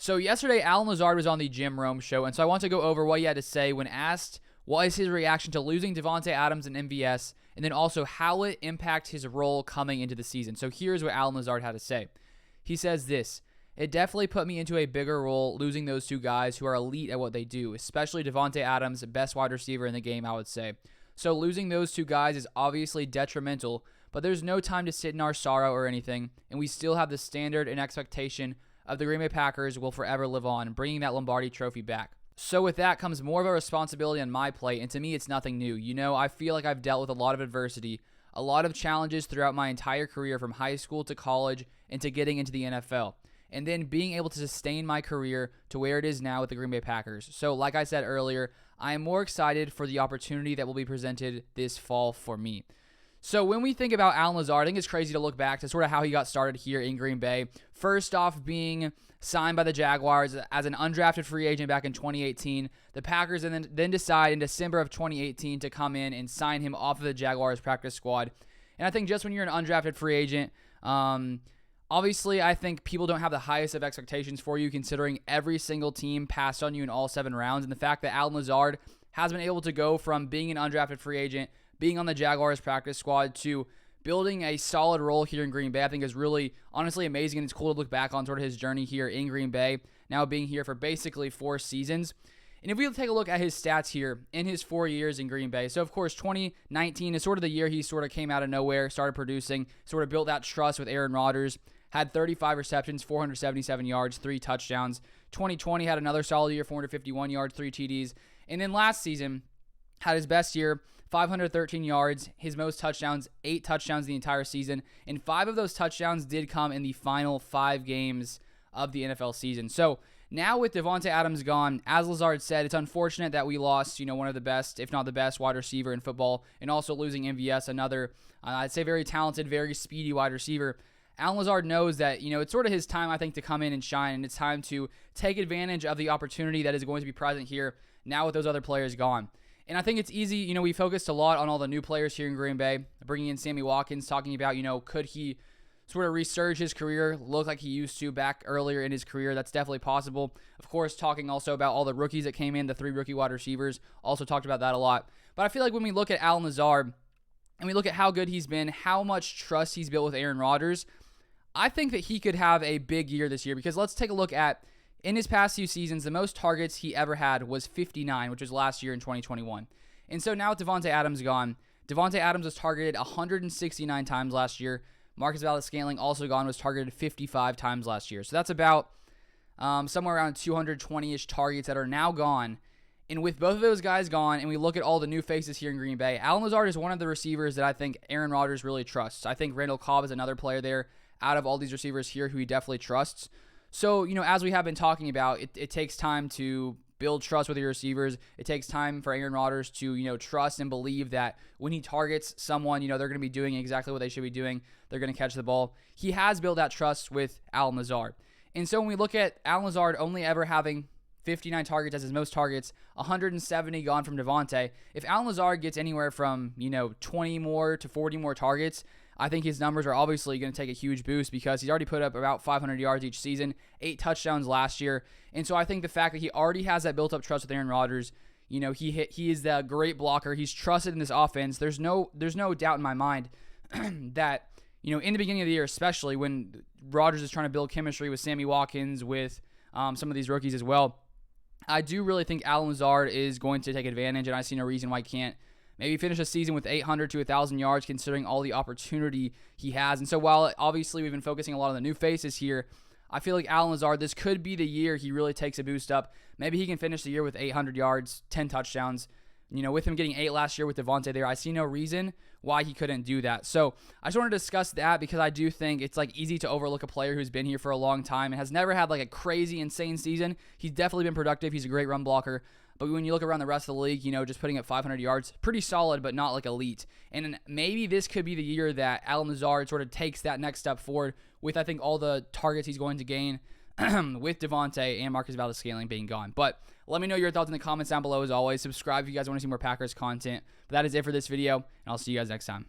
So yesterday, Alan Lazard was on the Jim Rome show, and so I want to go over what he had to say when asked what is his reaction to losing Davante Adams and MVS, and then also how it impacts his role coming into the season. So here's what Alan Lazard had to say. He says this: "It definitely put me into a bigger role losing those two guys who are elite at what they do, especially Davante Adams, best wide receiver in the game, I would say. So losing those two guys is obviously detrimental, but there's no time to sit in our sorrow or anything, and we still have the standard and expectation of the Green Bay Packers will forever live on, bringing that Lombardi trophy back. So with that comes more of a responsibility on my plate, and to me, it's nothing new. You know, I feel like I've dealt with a lot of adversity, a lot of challenges throughout my entire career from high school to college and to getting into the NFL, and then being able to sustain my career to where it is now with the Green Bay Packers. So like I said earlier, I am more excited for the opportunity that will be presented this fall for me." So when we think about Alan Lazard, I think it's crazy to look back to sort of how he got started here in Green Bay. First off, being signed by the Jaguars as an undrafted free agent back in 2018. The Packers then decide in December of 2018 to come in and sign him off of the Jaguars practice squad. And I think just when you're an undrafted free agent, obviously I think people don't have the highest of expectations for you considering every single team passed on you in all 7 rounds. And the fact that Alan Lazard has been able to go from being an undrafted free agent, being on the Jaguars practice squad, to building a solid role here in Green Bay, I think is really, honestly amazing, and it's cool to look back on sort of his journey here in Green Bay, now being here for basically 4 seasons. And if we take a look at his stats here in his 4 years in Green Bay, so of course 2019 is sort of the year he sort of came out of nowhere, started producing, sort of built that trust with Aaron Rodgers, had 35 receptions, 477 yards, 3 touchdowns. 2020 had another solid year, 451 yards, 3 TDs. And then last season had his best year, 513 yards, his most touchdowns, 8 touchdowns the entire season, and 5 of those touchdowns did come in the final 5 games of the NFL season. So now with Davante Adams gone, as Lazard said, it's unfortunate that we lost, one of the best, if not the best, wide receiver in football, and also losing MVS, another, I'd say very talented, very speedy wide receiver. Alan Lazard knows that, it's sort of his time, I think, to come in and shine, and it's time to take advantage of the opportunity that is going to be present here now with those other players gone. And I think it's easy, we focused a lot on all the new players here in Green Bay, bringing in Sammy Watkins, talking about, could he sort of resurge his career, look like he used to back earlier in his career. That's definitely possible. Of course, talking also about all the rookies that came in, the 3 rookie wide receivers, also talked about that a lot. But I feel like when we look at Alan Lazard and we look at how good he's been, how much trust he's built with Aaron Rodgers, I think that he could have a big year this year, because let's take a look at, in his past few seasons, the most targets he ever had was 59, which was last year in 2021. And so now with Davante Adams gone, Davante Adams was targeted 169 times last year. Marcus Valdes-Scantling also gone, was targeted 55 times last year. So that's about somewhere around 220-ish targets that are now gone. And with both of those guys gone, and we look at all the new faces here in Green Bay, Alan Lazard is one of the receivers that I think Aaron Rodgers really trusts. I think Randall Cobb is another player there out of all these receivers here who he definitely trusts. So, as we have been talking about, it takes time to build trust with your receivers. It takes time for Aaron Rodgers to, trust and believe that when he targets someone, they're going to be doing exactly what they should be doing. They're going to catch the ball. He has built that trust with Alan Lazard. And so when we look at Alan Lazard only ever having 59 targets as his most targets, 170 gone from Davante, if Alan Lazard gets anywhere from, 20 more to 40 more targets, I think his numbers are obviously going to take a huge boost, because he's already put up about 500 yards each season, 8 touchdowns last year. And so I think the fact that he already has that built-up trust with Aaron Rodgers, he is the great blocker. He's trusted in this offense. There's no doubt in my mind that, in the beginning of the year, especially when Rodgers is trying to build chemistry with Sammy Watkins, with some of these rookies as well, I do really think Alan Lazard is going to take advantage, and I see no reason why he can't maybe finish a season with 800 to 1,000 yards, considering all the opportunity he has. And so while obviously we've been focusing a lot on the new faces here, I feel like Alan Lazard, this could be the year he really takes a boost up. Maybe he can finish the year with 800 yards, 10 touchdowns. With him getting 8 last year with Davante there, I see no reason why he couldn't do that. So I just want to discuss that, because I do think it's easy to overlook a player who's been here for a long time and has never had a crazy, insane season. He's definitely been productive. He's a great run blocker. But when you look around the rest of the league, just putting up 500 yards, pretty solid, but not elite. And maybe this could be the year that Alan Lazard sort of takes that next step forward with, I think, all the targets he's going to gain with Davante and Marcus Valdes-Scantling being gone. But let me know your thoughts in the comments down below as always. Subscribe if you guys want to see more Packers content. But that is it for this video, and I'll see you guys next time.